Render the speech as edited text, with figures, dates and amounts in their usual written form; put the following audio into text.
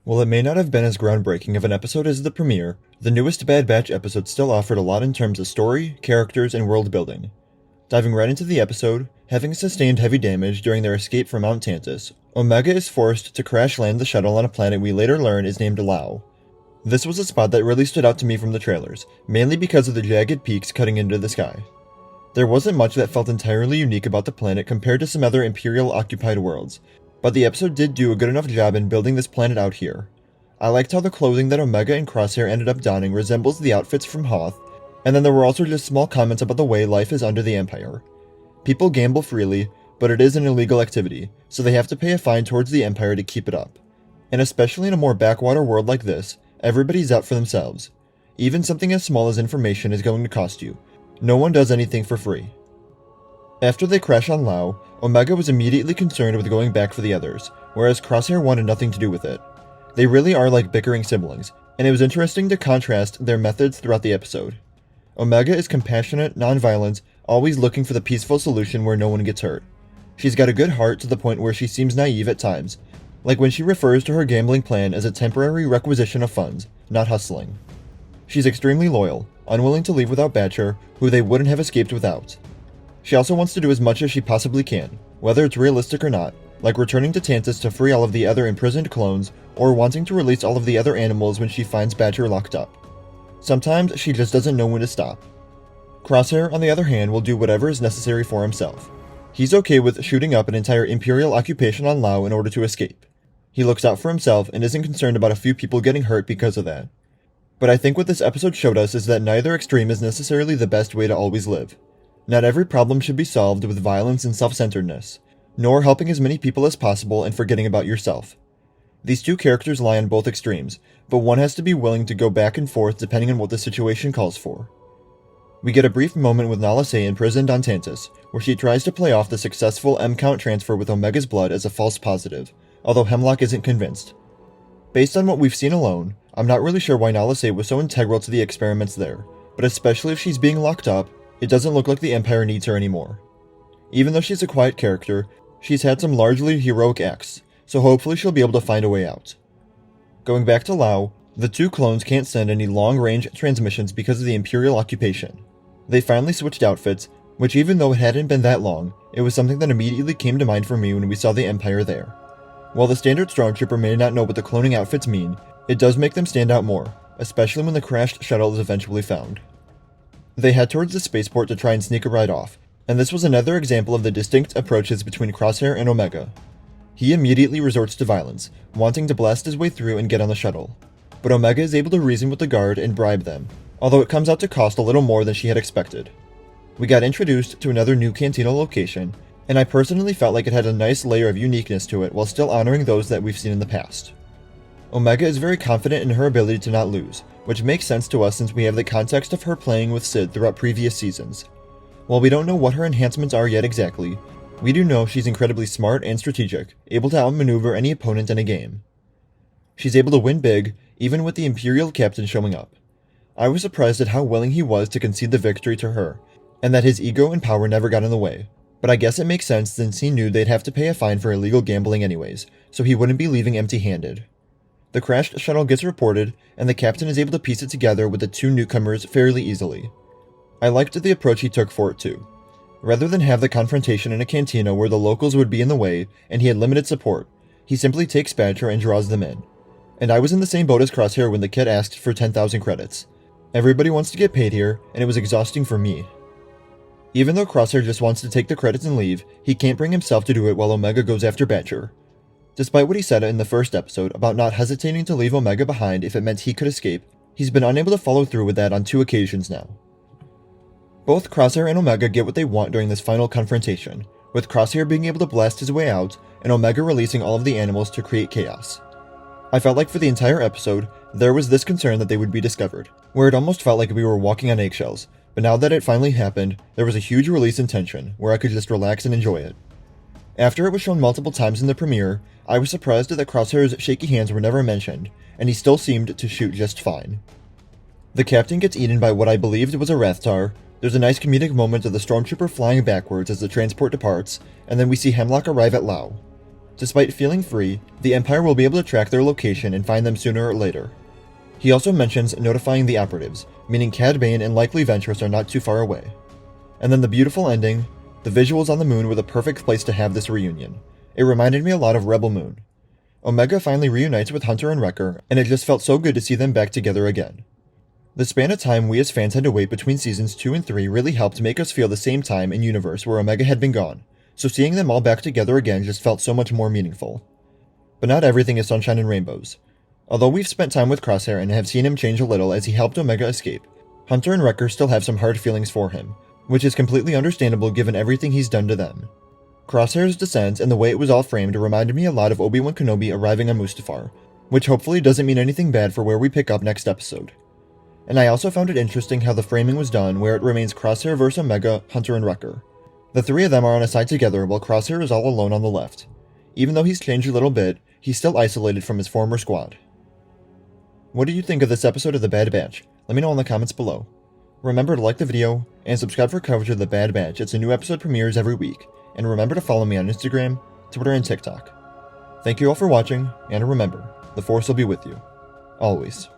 While it may not have been as groundbreaking of an episode as the premiere, the newest Bad Batch episode still offered a lot in terms of story, characters, and world building. Diving right into the episode, having sustained heavy damage during their escape from Mount Tantus, Omega is forced to crash land the shuttle on a planet we later learn is named Lao. This was a spot that really stood out to me from the trailers, mainly because of the jagged peaks cutting into the sky. There wasn't much that felt entirely unique about the planet compared to some other Imperial-occupied worlds, but the episode did do a good enough job in building this planet out here. I liked how the clothing that Omega and Crosshair ended up donning resembles the outfits from Hoth, and then there were also just small comments about the way life is under the Empire. People gamble freely, but it is an illegal activity, so they have to pay a fine towards the Empire to keep it up. And especially in a more backwater world like this, everybody's out for themselves. Even something as small as information is going to cost you. No one does anything for free. After they crash on Lao, Omega was immediately concerned with going back for the others, whereas Crosshair wanted nothing to do with it. They really are like bickering siblings, and it was interesting to contrast their methods throughout the episode. Omega is compassionate, non-violent, always looking for the peaceful solution where no one gets hurt. She's got a good heart to the point where she seems naive at times, like when she refers to her gambling plan as a temporary requisition of funds, not hustling. She's extremely loyal, unwilling to leave without Batcher, who they wouldn't have escaped without. She also wants to do as much as she possibly can, whether it's realistic or not, like returning to Tantus to free all of the other imprisoned clones, or wanting to release all of the other animals when she finds Batcher locked up. Sometimes she just doesn't know when to stop. Crosshair, on the other hand, will do whatever is necessary for himself. He's okay with shooting up an entire Imperial occupation on Lao in order to escape. He looks out for himself and isn't concerned about a few people getting hurt because of that. But I think what this episode showed us is that neither extreme is necessarily the best way to always live. Not every problem should be solved with violence and self-centeredness, nor helping as many people as possible and forgetting about yourself. These two characters lie on both extremes, but one has to be willing to go back and forth depending on what the situation calls for. We get a brief moment with Nala Se imprisoned on Tantus, where she tries to play off the successful M-count transfer with Omega's blood as a false positive, although Hemlock isn't convinced. Based on what we've seen alone, I'm not really sure why Nala Se was so integral to the experiments there, but especially if she's being locked up, it doesn't look like the Empire needs her anymore. Even though she's a quiet character, she's had some largely heroic acts, so hopefully she'll be able to find a way out. Going back to Lao, the two clones can't send any long-range transmissions because of the Imperial occupation. They finally switched outfits, which even though it hadn't been that long, it was something that immediately came to mind for me when we saw the Empire there. While the standard Stormtrooper may not know what the cloning outfits mean, it does make them stand out more, especially when the crashed shuttle is eventually found. They head towards the spaceport to try and sneak a ride off, and this was another example of the distinct approaches between Crosshair and Omega. He immediately resorts to violence, wanting to blast his way through and get on the shuttle. But Omega is able to reason with the guard and bribe them, although it comes out to cost a little more than she had expected. We got introduced to another new Cantina location, and I personally felt like it had a nice layer of uniqueness to it while still honoring those that we've seen in the past. Omega is very confident in her ability to not lose, which makes sense to us since we have the context of her playing with Sid throughout previous seasons. While we don't know what her enhancements are yet exactly, we do know she's incredibly smart and strategic, able to outmaneuver any opponent in a game. She's able to win big, even with the Imperial captain showing up. I was surprised at how willing he was to concede the victory to her, and that his ego and power never got in the way, but I guess it makes sense since he knew they'd have to pay a fine for illegal gambling anyways, so he wouldn't be leaving empty-handed. The crashed shuttle gets reported, and the captain is able to piece it together with the two newcomers fairly easily. I liked the approach he took for it too. Rather than have the confrontation in a cantina where the locals would be in the way and he had limited support, he simply takes Badger and draws them in. And I was in the same boat as Crosshair when the kid asked for 10,000 credits. Everybody wants to get paid here, and it was exhausting for me. Even though Crosshair just wants to take the credits and leave, he can't bring himself to do it while Omega goes after Badger. Despite what he said in the first episode about not hesitating to leave Omega behind if it meant he could escape, he's been unable to follow through with that on 2 occasions now. Both Crosshair and Omega get what they want during this final confrontation, with Crosshair being able to blast his way out, and Omega releasing all of the animals to create chaos. I felt like for the entire episode, there was this concern that they would be discovered, where it almost felt like we were walking on eggshells, but now that it finally happened, there was a huge release in tension, where I could just relax and enjoy it. After it was shown multiple times in the premiere, I was surprised that Crosshair's shaky hands were never mentioned, and he still seemed to shoot just fine. The captain gets eaten by what I believed was a Rathtar. There's a nice comedic moment of the Stormtrooper flying backwards as the transport departs, and then we see Hemlock arrive at Lao. Despite feeling free, the Empire will be able to track their location and find them sooner or later. He also mentions notifying the operatives, meaning Cad Bane and likely Ventress are not too far away. And then the beautiful ending, the visuals on the moon were the perfect place to have this reunion. It reminded me a lot of Rebel Moon. Omega finally reunites with Hunter and Wrecker, and it just felt so good to see them back together again. The span of time we as fans had to wait between seasons 2 and 3 really helped make us feel the same time and universe where Omega had been gone, so seeing them all back together again just felt so much more meaningful. But not everything is sunshine and rainbows. Although we've spent time with Crosshair and have seen him change a little as he helped Omega escape, Hunter and Wrecker still have some hard feelings for him, which is completely understandable given everything he's done to them. Crosshair's descent and the way it was all framed reminded me a lot of Obi-Wan Kenobi arriving on Mustafar, which hopefully doesn't mean anything bad for where we pick up next episode. And I also found it interesting how the framing was done where it remains Crosshair vs Omega, Hunter and Wrecker. The three of them are on a side together while Crosshair is all alone on the left. Even though he's changed a little bit, he's still isolated from his former squad. What do you think of this episode of The Bad Batch? Let me know in the comments below. Remember to like the video, and subscribe for coverage of The Bad Batch as a new episode premieres every week, and remember to follow me on Instagram, Twitter, and TikTok. Thank you all for watching, and remember, the Force will be with you. Always.